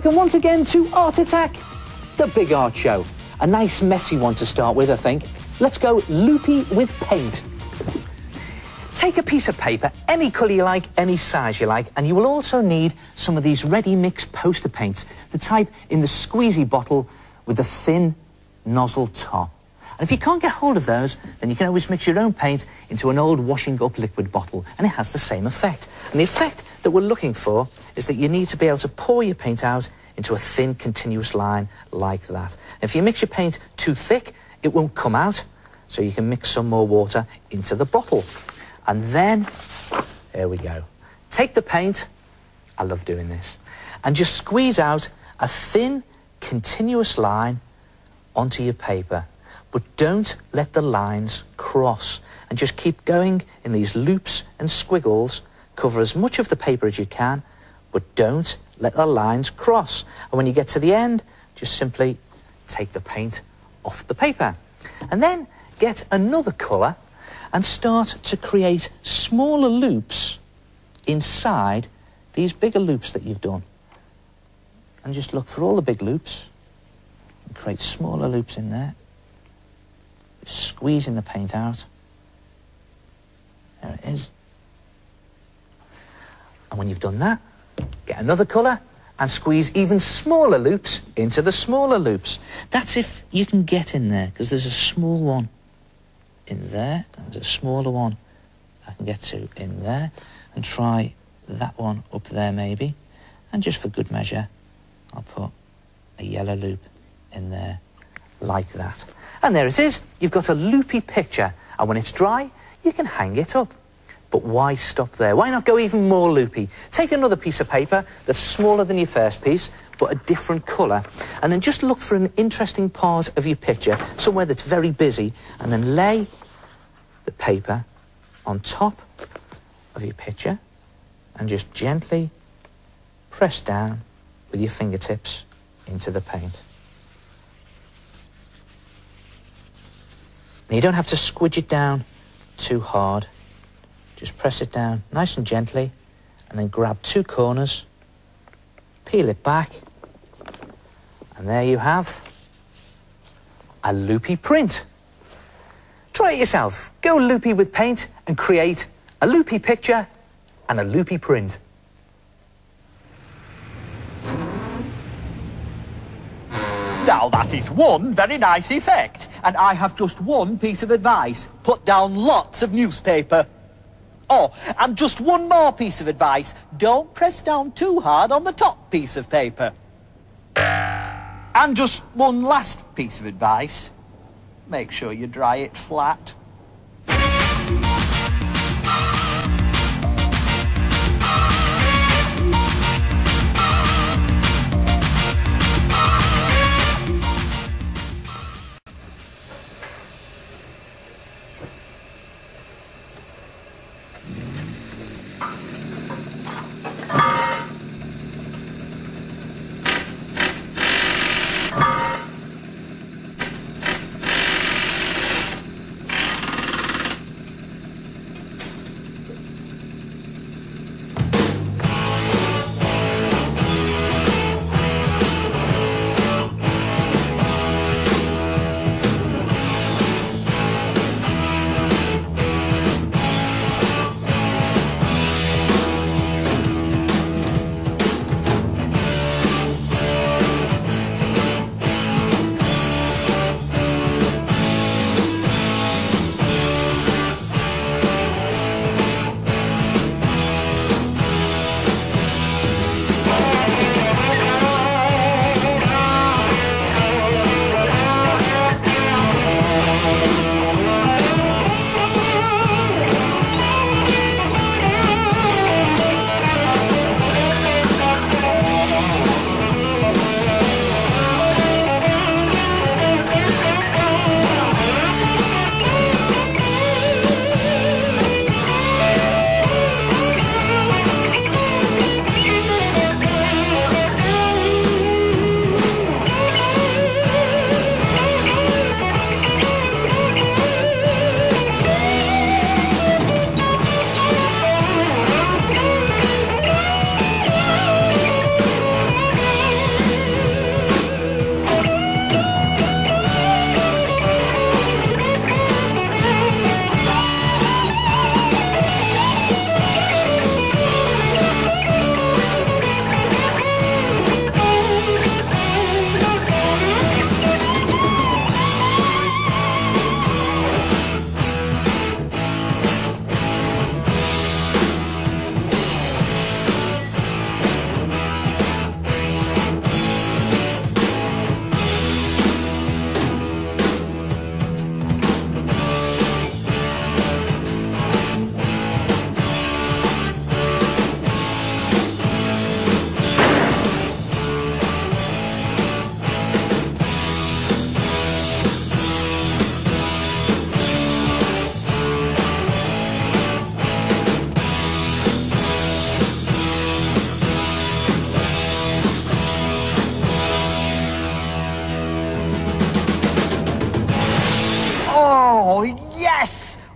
welcome once again to Art Attack, the big art show. A nice messy one to start with, I think. Let's go loopy with paint. Take a piece of paper, any colour you like, any size you like, and you will also need some of these ready-mix poster paints, the type in the squeezy bottle with the thin nozzle top. And if you can't get hold of those, then you can always mix your own paint into an old washing-up liquid bottle, and it has the same effect. And the effect that we're looking for is that you need to be able to pour your paint out into a thin, continuous line like that. If you mix your paint too thick, it won't come out, so you can mix some more water into the bottle. And then, there we go. Take the paint, I love doing this, and just squeeze out a thin, continuous line onto your paper. But don't let the lines cross, and just keep going in these loops and squiggles. Cover as much of the paper as you can, but don't let the lines cross. And when you get to the end, just simply take the paint off the paper. And then get another colour and start to create smaller loops inside these bigger loops that you've done. And just look for all the big loops and create smaller loops in there. Squeezing the paint out. There it is. And when you've done that, get another colour and squeeze even smaller loops into the smaller loops. That's if you can get in there, because there's a small one in there, and there's a smaller one I can get to in there, and try that one up there maybe. And just for good measure, I'll put a yellow loop in there like that. And there it is. You've got a loopy picture, and when it's dry, you can hang it up. But why stop there? Why not go even more loopy? Take another piece of paper that's smaller than your first piece, but a different colour, and then just look for an interesting part of your picture, somewhere that's very busy, and then lay the paper on top of your picture, and just gently press down with your fingertips into the paint. Now, you don't have to squidge it down too hard. Just press it down nice and gently, and then grab two corners, peel it back, and there you have a loopy print. Try it yourself. Go loopy with paint and create a loopy picture and a loopy print. Now that is one very nice effect, and I have just one piece of advice. Put down lots of newspaper. Oh, and just one more piece of advice. Don't press down too hard on the top piece of paper. And just one last piece of advice. Make sure you dry it flat.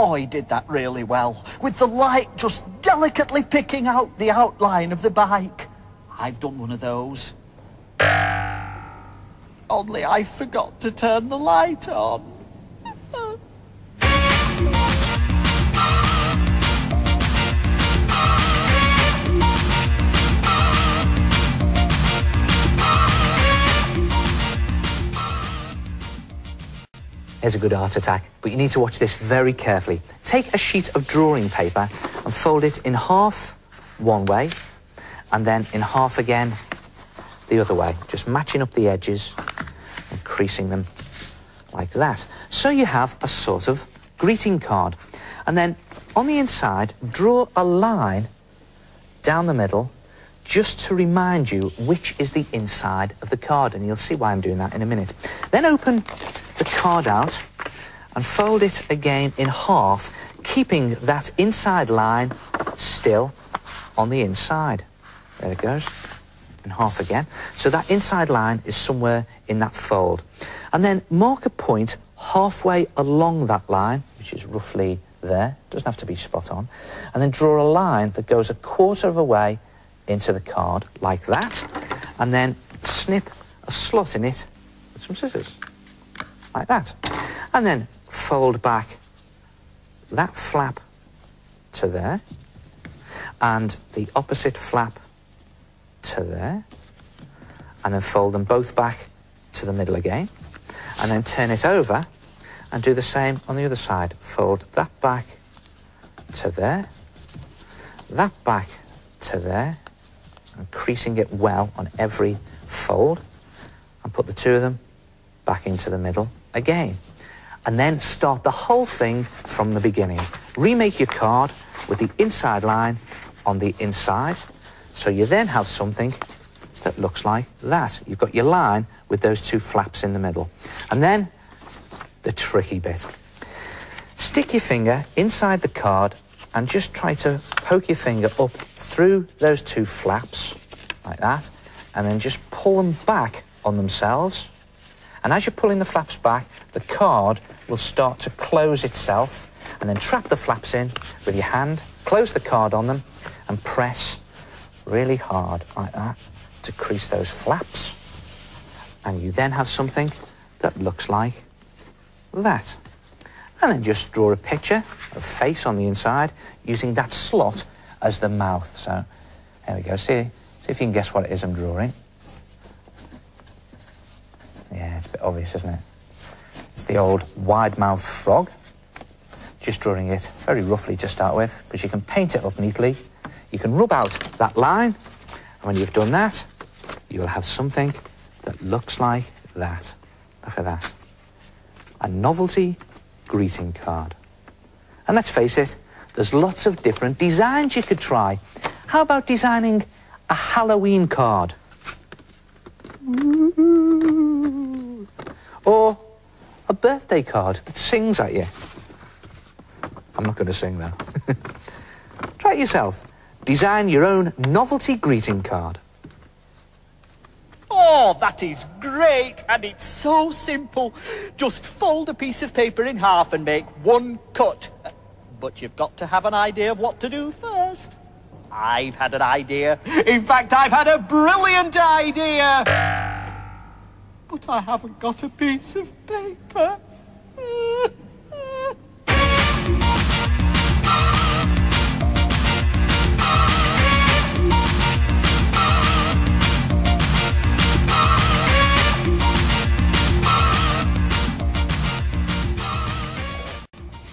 Oh, he did that really well, with the light just delicately picking out the outline of the bike. I've done one of those. Only I forgot to turn the light on. Here's a good art attack, but you need to watch this very carefully. Take a sheet of drawing paper and fold it in half one way, and then in half again the other way, just matching up the edges and creasing them like that. So you have a sort of greeting card. And then on the inside, draw a line down the middle just to remind you which is the inside of the card, and you'll see why I'm doing that in a minute. Then open the card out and fold it again in half, keeping that inside line still on the inside. There it goes, in half again. So that inside line is somewhere in that fold. And then mark a point halfway along that line, which is roughly there, doesn't have to be spot on, and then draw a line that goes a quarter of a way into the card, like that, and then snip a slot in it with some scissors, like that. And then fold back that flap to there, and the opposite flap to there, and then fold them both back to the middle again, and then turn it over and do the same on the other side. Fold that back to there, that back to there, and creasing it well on every fold, and put the two of them back into the middle again. And then start the whole thing from the beginning. Remake your card with the inside line on the inside, so you then have something that looks like that. You've got your line with those two flaps in the middle. And then the tricky bit. Stick your finger inside the card and just try to poke your finger up through those two flaps, like that, and then just pull them back on themselves. And as you're pulling the flaps back, the card will start to close itself, and then trap the flaps in with your hand, close the card on them, and press really hard, like that, to crease those flaps. And you then have something that looks like that. And then just draw a picture of a face on the inside using that slot as the mouth. So there we go. See if you can guess what it is I'm drawing. Yeah, it's a bit obvious, isn't it? It's the old wide-mouthed frog. Just drawing it very roughly to start with, because you can paint it up neatly. You can rub out that line, and when you've done that, you'll have something that looks like that. Look at that. A novelty greeting card. And let's face it, there's lots of different designs you could try. How about designing a Halloween card? Or a birthday card that sings at you. I'm not going to sing though. Try it yourself. Design your own novelty greeting card. Oh, that is great, and it's so simple. Just fold a piece of paper in half and make one cut. But you've got to have an idea of what to do first. I've had an idea. In fact, I've had a brilliant idea. But I haven't got a piece of paper.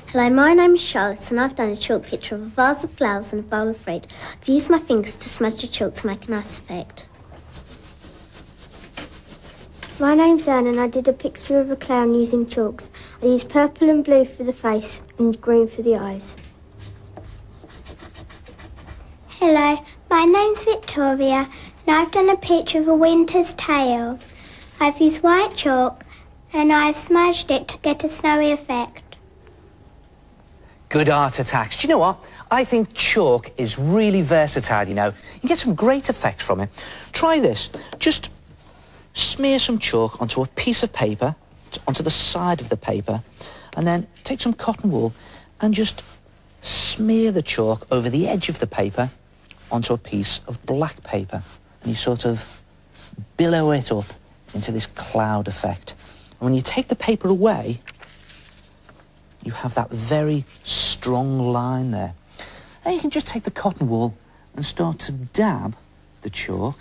Hello, my name is Charlotte and I've done a chalk picture of a vase of flowers and a bowl of fruit. I've used my fingers to smudge the chalk to make a nice effect. My name's Anne and I did a picture of a clown using chalks. I used purple and blue for the face and green for the eyes. Hello, my name's Victoria and I've done a picture of a winter's tale. I've used white chalk and I've smudged it to get a snowy effect. Good art attacks. Do you know what? I think chalk is really versatile, you know. You get some great effects from it. Try this. Just smear some chalk onto a piece of paper, onto the side of the paper, and then take some cotton wool and just smear the chalk over the edge of the paper onto a piece of black paper. And you sort of billow it up into this cloud effect. And when you take the paper away, you have that very strong line there. Then you can just take the cotton wool and start to dab the chalk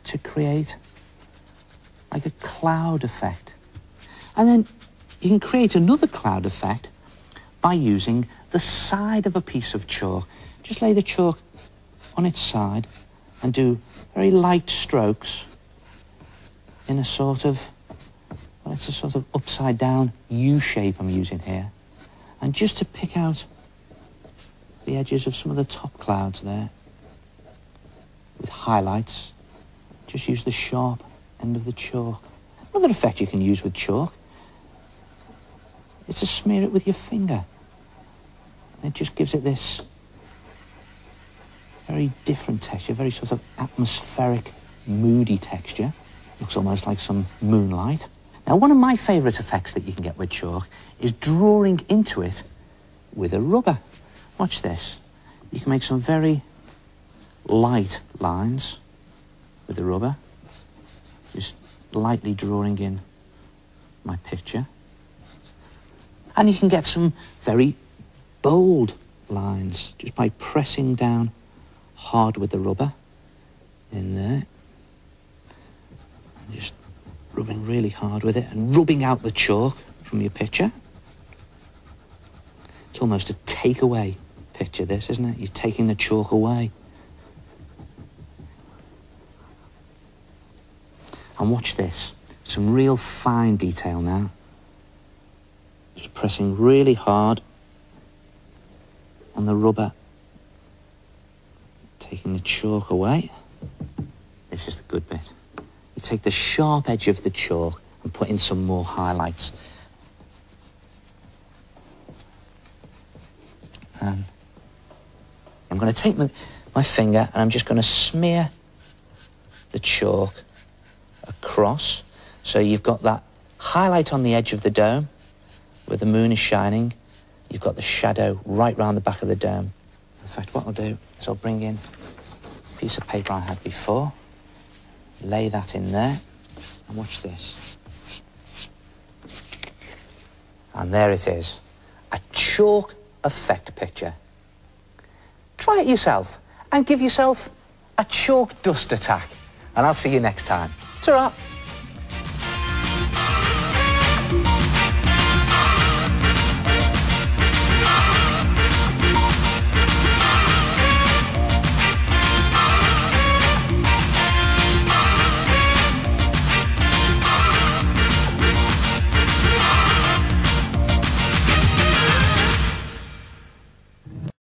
to create like a cloud effect. And then you can create another cloud effect by using the side of a piece of chalk. Just lay the chalk on its side and do very light strokes in a sort of, well, it's a sort of upside down U shape I'm using here. And just to pick out the edges of some of the top clouds there with highlights, just use the sharp end of the chalk. Another effect you can use with chalk is to smear it with your finger. And it just gives it this very different texture, very sort of atmospheric, moody texture. Looks almost like some moonlight. Now, one of my favourite effects that you can get with chalk is drawing into it with a rubber. Watch this. You can make some very light lines with the rubber. Just lightly drawing in my picture. And you can get some very bold lines just by pressing down hard with the rubber in there. And just rubbing really hard with it and rubbing out the chalk from your picture. It's almost a takeaway picture, this, isn't it? You're taking the chalk away. And watch this. Some real fine detail now. Just pressing really hard on the rubber. Taking the chalk away. This is the good bit. You take the sharp edge of the chalk and put in some more highlights. And I'm going to take my finger and I'm just going to smear the chalk across. So you've got that highlight on the edge of the dome where the moon is shining. You've got the shadow right round the back of the dome. In fact, what I'll do is I'll bring in a piece of paper I had before, lay that in there, and watch this. And there it is, a chalk effect picture. Try it yourself and give yourself a chalk dust attack. And I'll see you next time. Ta-ra!